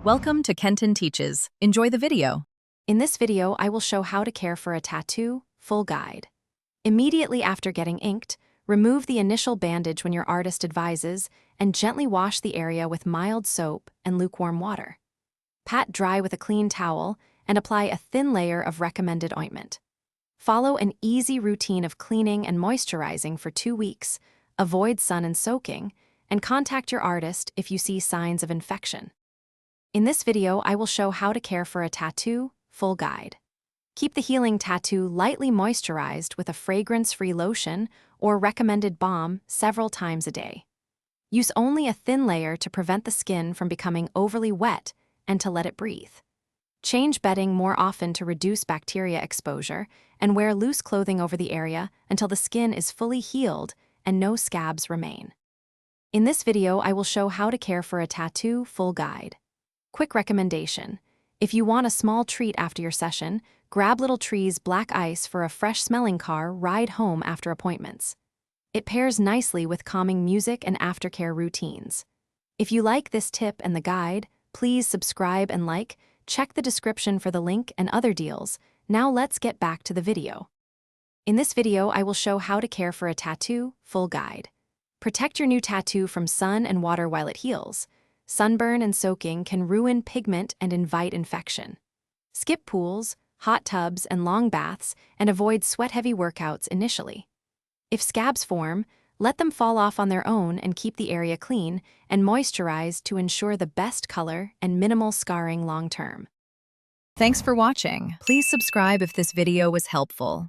Welcome to Kenton Teaches. Enjoy the video. In this video, I will show how to care for a tattoo, full guide. Immediately after getting inked, remove the initial bandage when your artist advises and gently wash the area with mild soap and lukewarm water. Pat dry with a clean towel and apply a thin layer of recommended ointment. Follow an easy routine of cleaning and moisturizing for 2 weeks, avoid sun and soaking, and contact your artist if you see signs of infection. In this video, I will show how to care for a tattoo, full guide. Keep the healing tattoo lightly moisturized with a fragrance-free lotion or recommended balm several times a day. Use only a thin layer to prevent the skin from becoming overly wet and to let it breathe. Change bedding more often to reduce bacteria exposure and wear loose clothing over the area until the skin is fully healed and no scabs remain. In this video, I will show how to care for a tattoo, full guide. Quick recommendation. If you want a small treat after your session, grab Little Tree's Black Ice for a fresh-smelling car ride home after appointments. It pairs nicely with calming music and aftercare routines. If you like this tip and the guide, please subscribe and like. Check the description for the link and other deals. Now let's get back to the video. In this video, I will show how to care for a tattoo, full guide. Protect your new tattoo from sun and water while it heals. Sunburn and soaking can ruin pigment and invite infection. Skip pools, hot tubs, and long baths, and avoid sweat-heavy workouts initially. If scabs form, let them fall off on their own and keep the area clean and moisturized to ensure the best color and minimal scarring long-term. Thanks for watching. Please subscribe if this video was helpful.